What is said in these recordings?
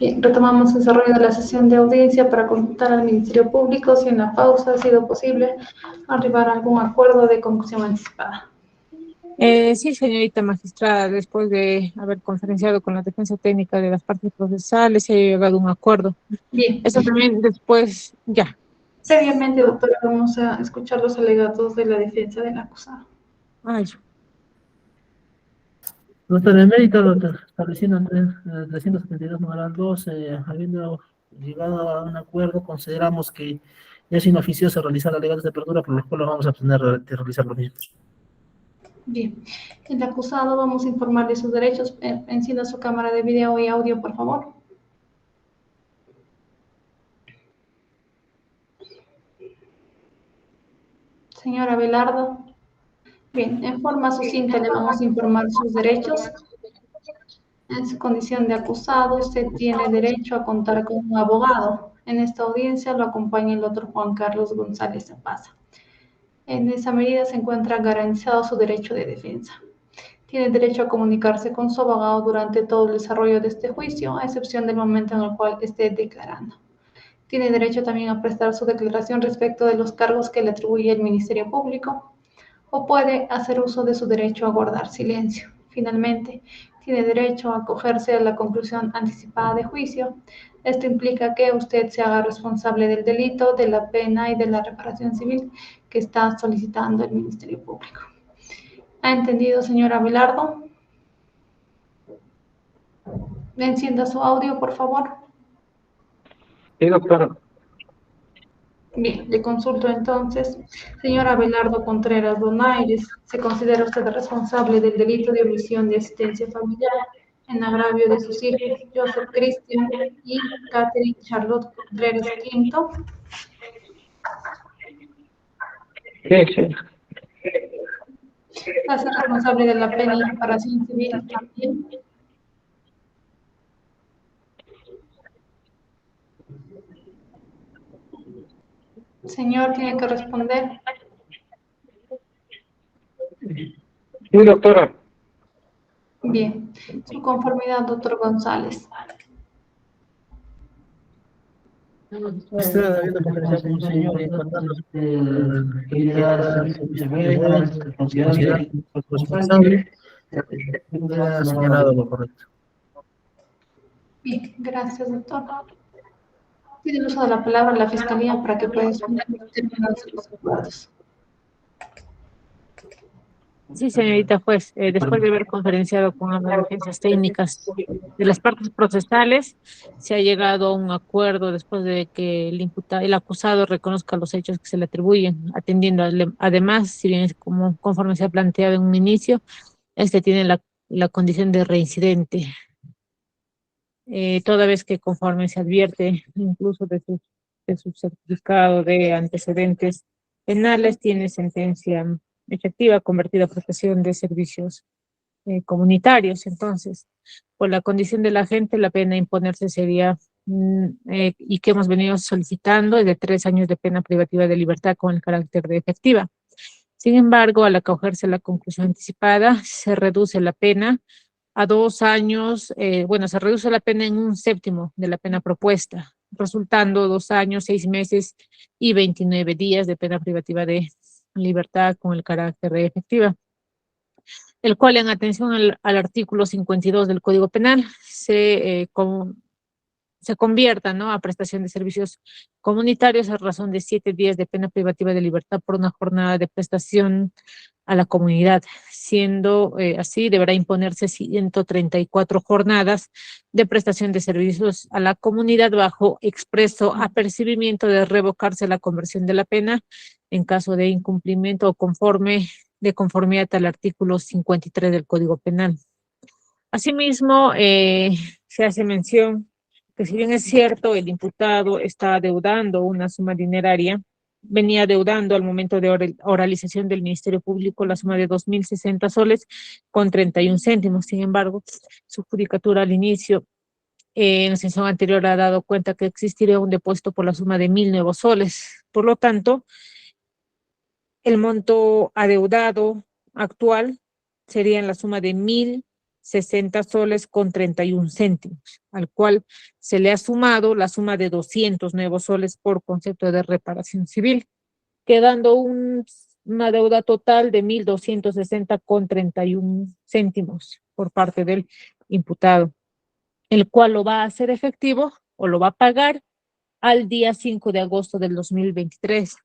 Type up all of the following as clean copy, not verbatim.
Bien, retomamos el desarrollo de la sesión de audiencia para consultar al Ministerio Público si en la pausa ha sido posible arribar a algún acuerdo de conclusión anticipada. Sí, señorita magistrada, después de haber conferenciado con la defensa técnica de las partes procesales, se ha llegado a un acuerdo. Bien. Eso también después, ya. Previamente, doctora, vamos a escuchar los alegatos de la defensa del acusado. Ay, Doctor, en mérito de lo establecido en 372 numeral 2, habiendo llegado a un acuerdo, consideramos que ya es inoficioso realizar alegatos de apertura, por lo cual vamos a abstener de realizar los mismos. Bien, el acusado, vamos a informar de sus derechos. Encienda su cámara de video y audio, por favor. Señora Velardo. Bien, en forma sucinta le vamos a informar sus derechos. En su condición de acusado, usted tiene derecho a contar con un abogado. En esta audiencia lo acompaña el doctor Juan Carlos González Zapaza. En esa medida se encuentra garantizado su derecho de defensa. Tiene derecho a comunicarse con su abogado durante todo el desarrollo de este juicio, a excepción del momento en el cual esté declarando. Tiene derecho también a prestar su declaración respecto de los cargos que le atribuye el Ministerio Público, o puede hacer uso de su derecho a guardar silencio. Finalmente, tiene derecho a acogerse a la conclusión anticipada de juicio. Esto implica que usted se haga responsable del delito, de la pena y de la reparación civil que está solicitando el Ministerio Público. ¿Ha entendido, señora Velardo? Encienda su audio, por favor. Sí, doctora. Bien, le consulto entonces. Señora Abelardo Contreras Donaires, ¿se considera usted responsable del delito de omisión de asistencia familiar en agravio de sus hijos Joseph Christian y Catherine Charlotte Contreras Quinto? Sí, sí. ¿Se hace responsable de la pena y reparación civil también? Señor, tiene que responder. Sí, doctora. Bien, su conformidad, doctor González. Está habiendo conferenciado con un señor y en cuanto a los considerar responsable, ha señalado lo correcto. Bien, gracias, doctor. Pide el uso de la palabra a la Fiscalía para que pueda exponer los términos de los acuerdos. sí, señorita juez, después de haber conferenciado con las defensas técnicas de las partes procesales, se ha llegado a un acuerdo después de que el acusado reconozca los hechos que se le atribuyen, atendiendo además, si bien es como conforme se ha planteado en un inicio, este tiene la condición de reincidente, toda vez que conforme se advierte incluso de su certificado de antecedentes penales, tiene sentencia efectiva convertida a prestación de servicios comunitarios. Entonces, por la condición de la gente, la pena a imponerse sería, y que hemos venido solicitando, es de 3 años de pena privativa de libertad con el carácter de efectiva. Sin embargo, al acogerse a la conclusión anticipada, se reduce la pena a 2 años, bueno, se reduce la pena en un séptimo de la pena propuesta, resultando 2 años, 6 meses y 29 días de pena privativa de libertad con el carácter de efectiva, el cual en atención al artículo 52 del Código Penal se convierta, ¿no?, a prestación de servicios comunitarios a razón de 7 días de pena privativa de libertad por una jornada de prestación a la comunidad, siendo así, deberá imponerse 134 jornadas de prestación de servicios a la comunidad bajo expreso apercibimiento de revocarse la conversión de la pena en caso de incumplimiento o de conformidad al artículo 53 del Código Penal. Asimismo, se hace mención que si bien es cierto, el imputado está adeudando una suma dineraria, venía adeudando al momento de oralización del Ministerio Público la suma de 2.060 soles con 31 céntimos. Sin embargo, su judicatura al inicio, en la sesión anterior, ha dado cuenta que existiría un depósito por la suma de 1.000 nuevos soles. Por lo tanto, el monto adeudado actual sería en la suma de 60 soles con 31 céntimos, al cual se le ha sumado la suma de 200 nuevos soles por concepto de reparación civil, quedando una deuda total de 1.260 con 31 céntimos por parte del imputado, el cual lo va a hacer efectivo o lo va a pagar al día 5 de agosto del 2023,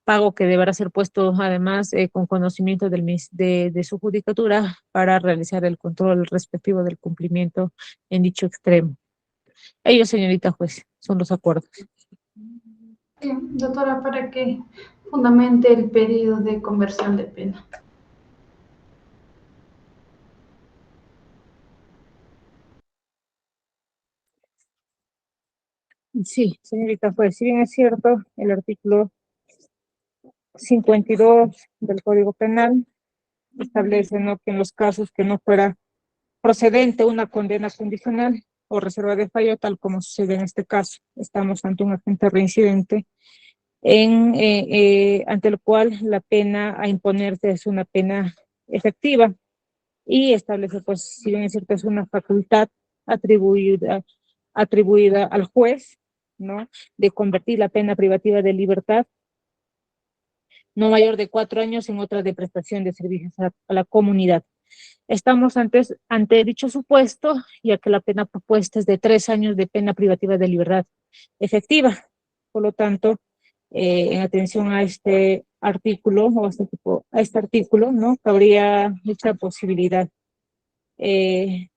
pago que deberá ser puesto además con conocimiento de su judicatura para realizar el control respectivo del cumplimiento en dicho extremo. Ellos, señorita juez, son los acuerdos. Bien, doctora, para que fundamente el pedido de conversión de pena. Sí, señorita juez, si bien es cierto, el artículo 52 del Código Penal establece, ¿no?, que en los casos que no fuera procedente una condena condicional o reserva de fallo, tal como sucede en este caso, estamos ante un agente reincidente ante el cual la pena a imponerse es una pena efectiva y establece, pues, si bien es cierto, es una facultad atribuida, atribuida al juez, ¿no?, de convertir la pena privativa de libertad no mayor de 4 años en otra de prestación de servicios a la comunidad. Estamos ante dicho supuesto, ya que la pena propuesta es de 3 años de pena privativa de libertad efectiva. Por lo tanto, en atención a este artículo, o a este artículo, ¿no?, cabría dicha posibilidad. Y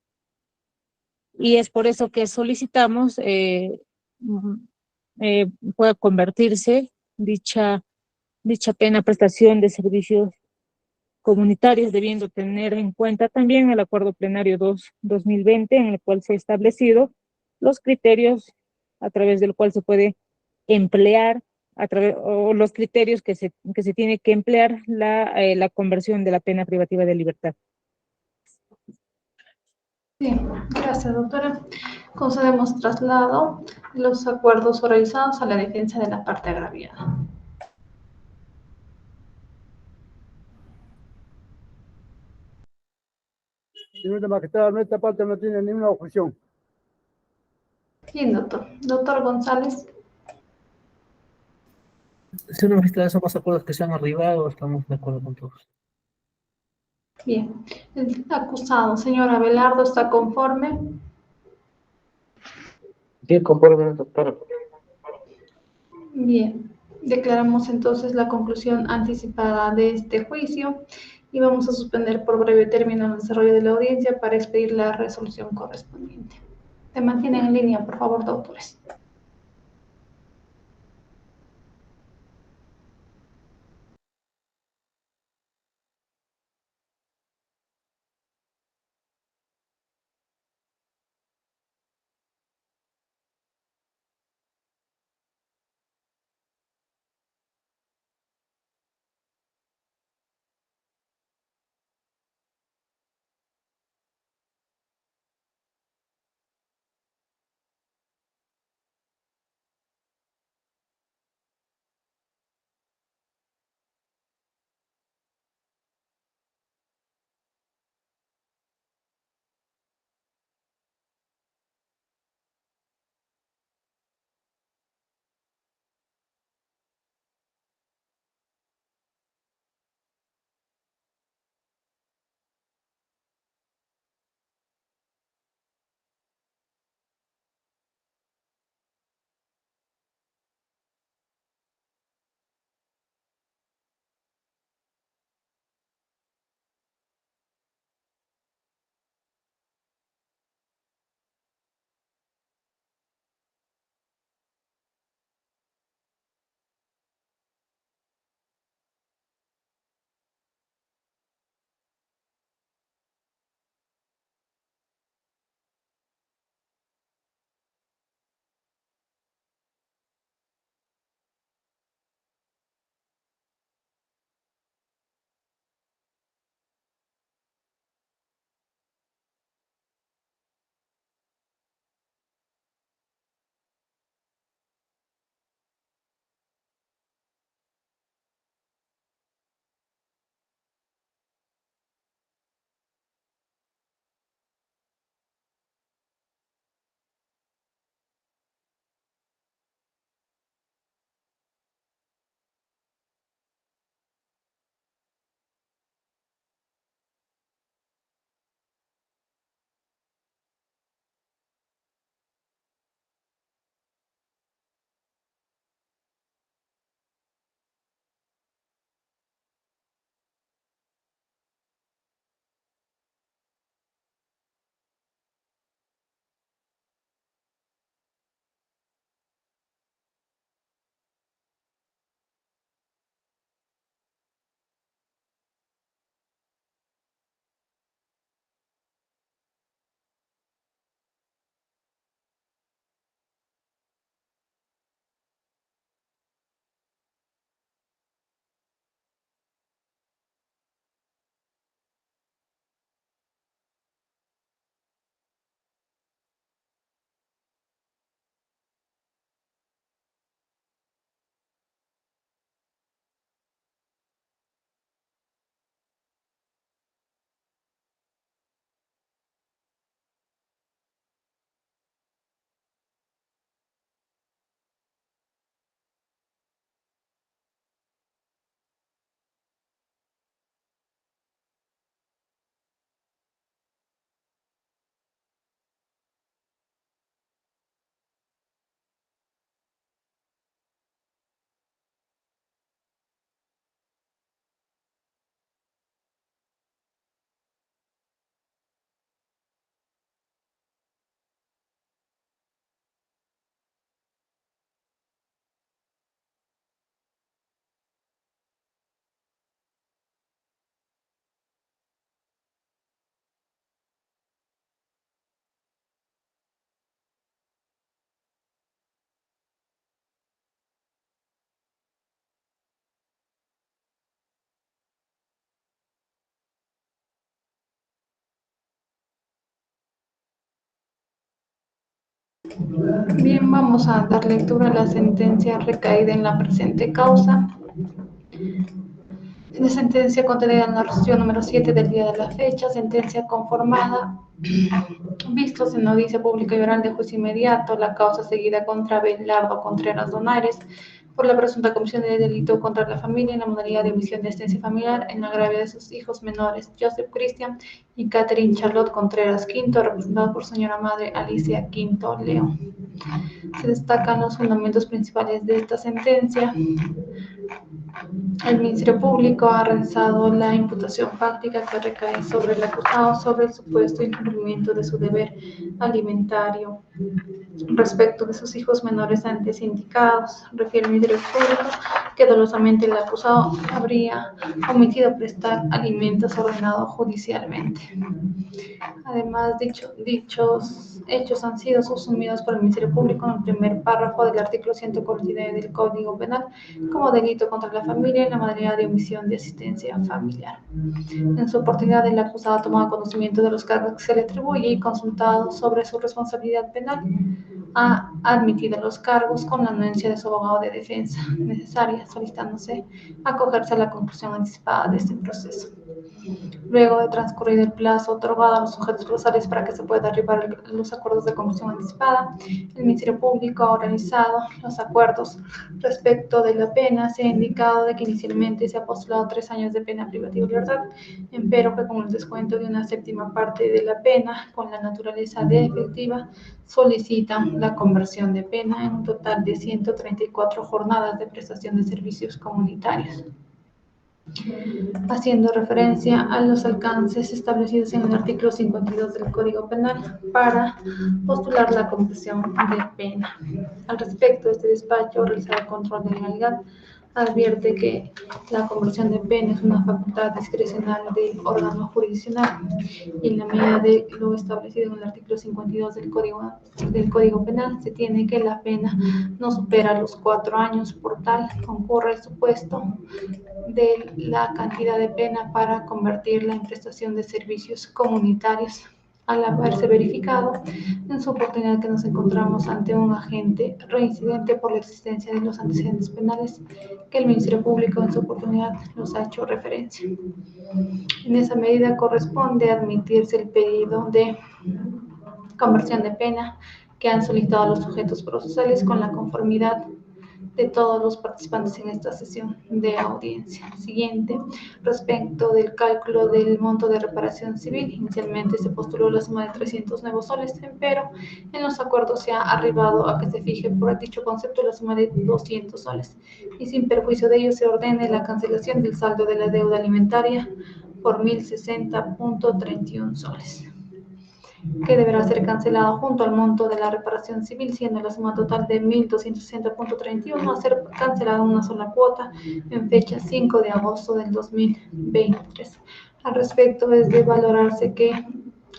es por eso que solicitamos mm, pueda convertirse dicha pena prestación de servicios comunitarios, debiendo tener en cuenta también el Acuerdo Plenario 2-2020, en el cual se ha establecido los criterios a través del cual se puede emplear, o los criterios que se tiene que emplear la conversión de la pena privativa de libertad. Bien, gracias, doctora. Concedemos traslado de los acuerdos oralizados a la defensa de la parte agraviada. Señorita Majestad, nuestra parte no tiene ninguna objeción. Bien, doctor. Doctor González. Señora magistrada, son más acuerdos que se han arribado, estamos de acuerdo con todos. Bien. El acusado, señor Abelardo, ¿está conforme? Sí, conforme, doctora. Bien. Declaramos entonces la conclusión anticipada de este juicio y vamos a suspender por breve término el desarrollo de la audiencia para expedir la resolución correspondiente. Se mantienen en línea, por favor, doctores. Bien, vamos a dar lectura a la sentencia recaída en la presente causa. La sentencia contenida en la resolución número 7 del día de la fecha, sentencia conformada, vistos en audiencia pública y oral de juicio inmediato, la causa seguida contra Abelardo Contreras Donaires por la presunta comisión de delito contra la familia en la modalidad de omisión de asistencia familiar en agravio de sus hijos menores, Joseph Cristian y Catherine Charlotte Contreras Quinto, representados por señora madre Alicia Quinto León. Se destacan los fundamentos principales de esta sentencia. El Ministerio Público ha realizado la imputación fáctica que recae sobre el acusado sobre el supuesto incumplimiento de su deber alimentario respecto de sus hijos menores antes indicados. Refiere el Ministerio Público que dolosamente el acusado habría omitido prestar alimentos ordenados judicialmente. Además, dichos hechos han sido subsumidos por el Ministerio Público en el primer párrafo del artículo 149 del Código Penal como delito contra la familia en la modalidad de omisión de asistencia familiar. En su oportunidad, el acusado ha tomado conocimiento de los cargos que se le atribuye y consultado sobre su responsabilidad penal. Ha admitido los cargos con la anuencia de su abogado de defensa necesaria, solicitándose acogerse a la conclusión anticipada de este proceso. Luego de transcurrir el plazo otorgado a los sujetos procesales para que se pueda arribar a los acuerdos de conclusión anticipada, el Ministerio Público ha organizado los acuerdos respecto de la pena. Se ha indicado de que inicialmente se ha postulado 3 años de pena privativa de libertad, empero que con el descuento de una séptima parte de la pena, con la naturaleza de efectiva, solicitan la conversión de pena en un total de 134 jornadas de prestación de servicios comunitarios, haciendo referencia a los alcances establecidos en el artículo 52 del Código Penal para postular la conversión de pena. Al respecto, este despacho, realizado el control de legalidad, advierte que la conversión de pena es una facultad discrecional del órgano jurisdiccional y en la medida de lo establecido en el artículo 52 del Código Penal se tiene que la pena no supera los 4 años. Por tal, concurre el supuesto de la cantidad de pena para convertirla en prestación de servicios comunitarios, al haberse verificado en su oportunidad que nos encontramos ante un agente reincidente por la existencia de los antecedentes penales que el Ministerio Público en su oportunidad los ha hecho referencia. En esa medida corresponde admitirse el pedido de conversión de pena que han solicitado los sujetos procesales con la conformidad de todos los participantes en esta sesión de audiencia. Siguiente, respecto del cálculo del monto de reparación civil, inicialmente se postuló la suma de 300 nuevos soles, pero en los acuerdos se ha arribado a que se fije por dicho concepto la suma de 200 soles y sin perjuicio de ello se ordene la cancelación del saldo de la deuda alimentaria por 1.060.31 soles, que deberá ser cancelado junto al monto de la reparación civil, siendo la suma total de 1.260.31 a ser cancelada en una sola cuota en fecha 5 de agosto del 2023. Al respecto, es de valorarse que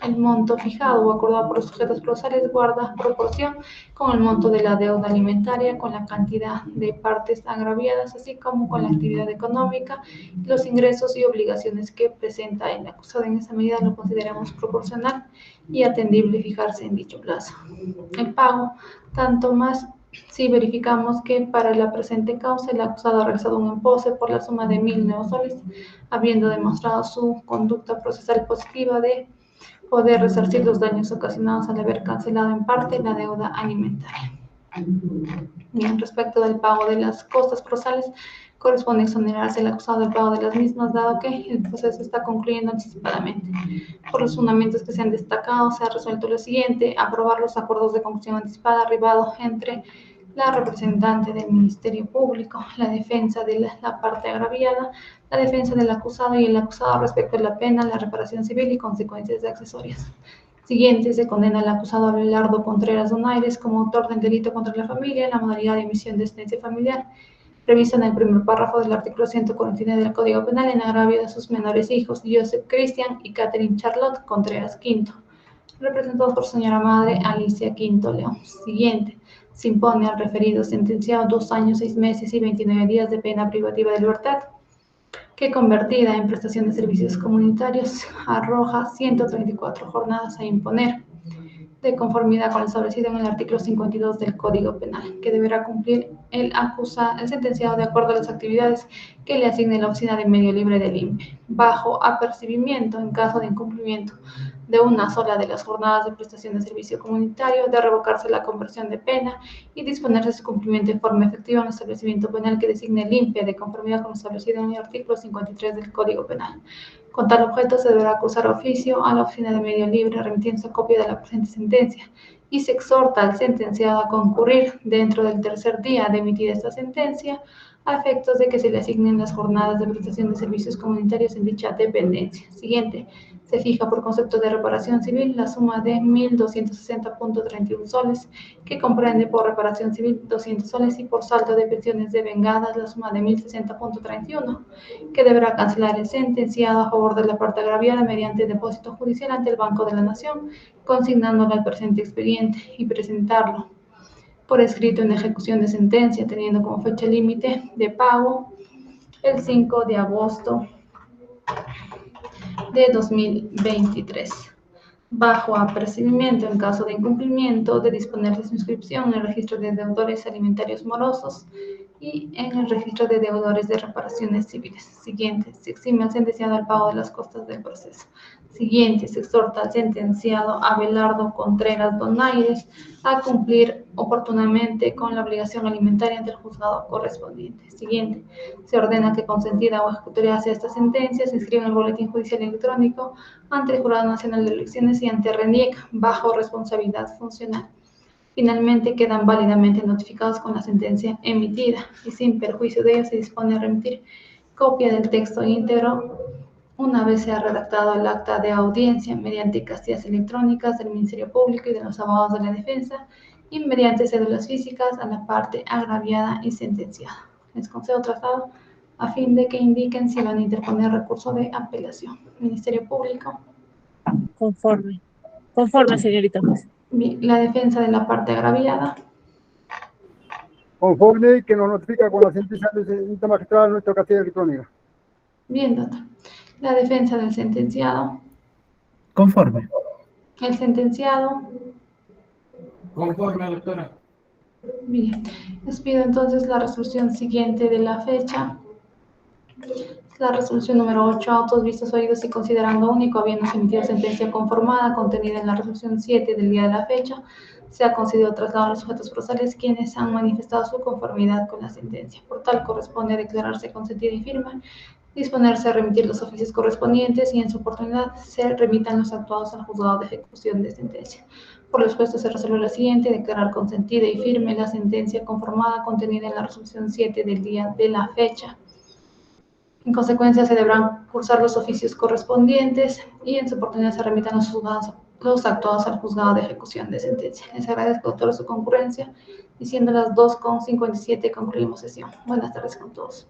el monto fijado o acordado por los sujetos procesales guarda proporción con el monto de la deuda alimentaria, con la cantidad de partes agraviadas, así como con la actividad económica, los ingresos y obligaciones que presenta el acusado. En esa medida lo consideramos proporcional y atendible fijarse en dicho plazo. El pago, tanto más si verificamos que para la presente causa el acusado ha realizado un empose por la suma de 1.000 nuevos soles, habiendo demostrado su conducta procesal positiva de poder resarcir los daños ocasionados al haber cancelado en parte la deuda alimentaria. Bien, respecto del pago de las costas procesales, corresponde exonerarse el acusado del pago de las mismas, dado que el proceso está concluyendo anticipadamente. Por los fundamentos que se han destacado, se ha resuelto lo siguiente: aprobar los acuerdos de conclusión anticipada arribado entre la representante del Ministerio Público, la defensa de la parte agraviada, la defensa del acusado y el acusado respecto a la pena, la reparación civil y consecuencias accesorias. Siguiente, se condena al acusado Abelardo Contreras Donaires como autor del delito contra la familia en la modalidad de omisión de asistencia familiar, prevista en el primer párrafo del artículo 149 del Código Penal en agravio de sus menores hijos, Joseph Cristian y Catherine Charlotte Contreras Quinto, representados por señora madre Alicia Quinto León. Siguiente, se impone al referido sentenciado 2 años, 6 meses y 29 días de pena privativa de libertad, que convertida en prestación de servicios comunitarios arroja 134 jornadas a imponer. de conformidad con lo establecido en el artículo 52 del Código Penal, que deberá cumplir el sentenciado de acuerdo a las actividades que le asigne la Oficina de Medio Libre del INPE, bajo apercibimiento en caso de incumplimiento de una sola de las jornadas de prestación de servicio comunitario, de revocarse la conversión de pena y disponerse su cumplimiento en forma efectiva en el establecimiento penal que designe el INPE, de conformidad con lo establecido en el artículo 53 del Código Penal. Con tal objeto se deberá acusar oficio a la Oficina de Medio Libre remitiéndose copia de la presente sentencia y se exhorta al sentenciado a concurrir dentro del tercer día de emitida esta sentencia a efectos de que se le asignen las jornadas de prestación de servicios comunitarios en dicha dependencia. Siguiente. Se fija por concepto de reparación civil la suma de 1.260.31 soles, que comprende por reparación civil 200 soles y por saldo de pensiones devengadas la suma de 1.060.31, que deberá cancelar el sentenciado a favor de la parte agraviada mediante depósito judicial ante el Banco de la Nación, consignándolo al presente expediente y presentarlo por escrito en ejecución de sentencia, teniendo como fecha límite de pago el 5 de agosto de 2023, bajo apercibimiento en caso de incumplimiento de disponerse su inscripción en el registro de deudores alimentarios morosos y en el registro de deudores de reparaciones civiles. Siguiente, se exime al sentenciado al pago de las costas del proceso. Siguiente, se exhorta al sentenciado Abelardo Contreras Donaires a cumplir oportunamente con la obligación alimentaria ante el juzgado correspondiente. Siguiente, se ordena que consentida o ejecutoria sea esta sentencia, se inscribe en el boletín judicial electrónico ante el Jurado Nacional de Elecciones y ante RENIEC bajo responsabilidad funcional. Finalmente, quedan válidamente notificados con la sentencia emitida y sin perjuicio de ello se dispone a remitir copia del texto íntegro una vez sea redactado el acta de audiencia mediante castillas electrónicas del Ministerio Público y de los abogados de la defensa y mediante cédulas físicas a la parte agraviada y sentenciada. Les concedo traslado a fin de que indiquen si van a interponer recurso de apelación. Ministerio Público. Conforme. Conforme, señorita juez. Bien, la defensa de la parte agraviada. Conforme que nos notifica con la sentencia de esta magistrada nuestra casilla electrónica. Bien, doctor. La defensa del sentenciado. Conforme. El sentenciado. Conforme, doctora. Bien. Les pido entonces la resolución siguiente de la fecha. La resolución número 8, autos vistos, oídos y considerando único, habiéndose emitido sentencia conformada contenida en la resolución 7 del día de la fecha, se ha concedido traslado a los sujetos procesales quienes han manifestado su conformidad con la sentencia. Por tal, corresponde declararse consentida y firme, disponerse a remitir los oficios correspondientes y en su oportunidad se remitan los actuados al juzgado de ejecución de sentencia. Por lo expuesto se resuelve lo siguiente: declarar consentida y firme la sentencia conformada contenida en la resolución 7 del día de la fecha. En consecuencia, se deberán cursar los oficios correspondientes y en su oportunidad se remitan los actuados al juzgado de ejecución de sentencia. Les agradezco, doctor, su concurrencia y siendo las 2:57 concluimos sesión. Buenas tardes con todos.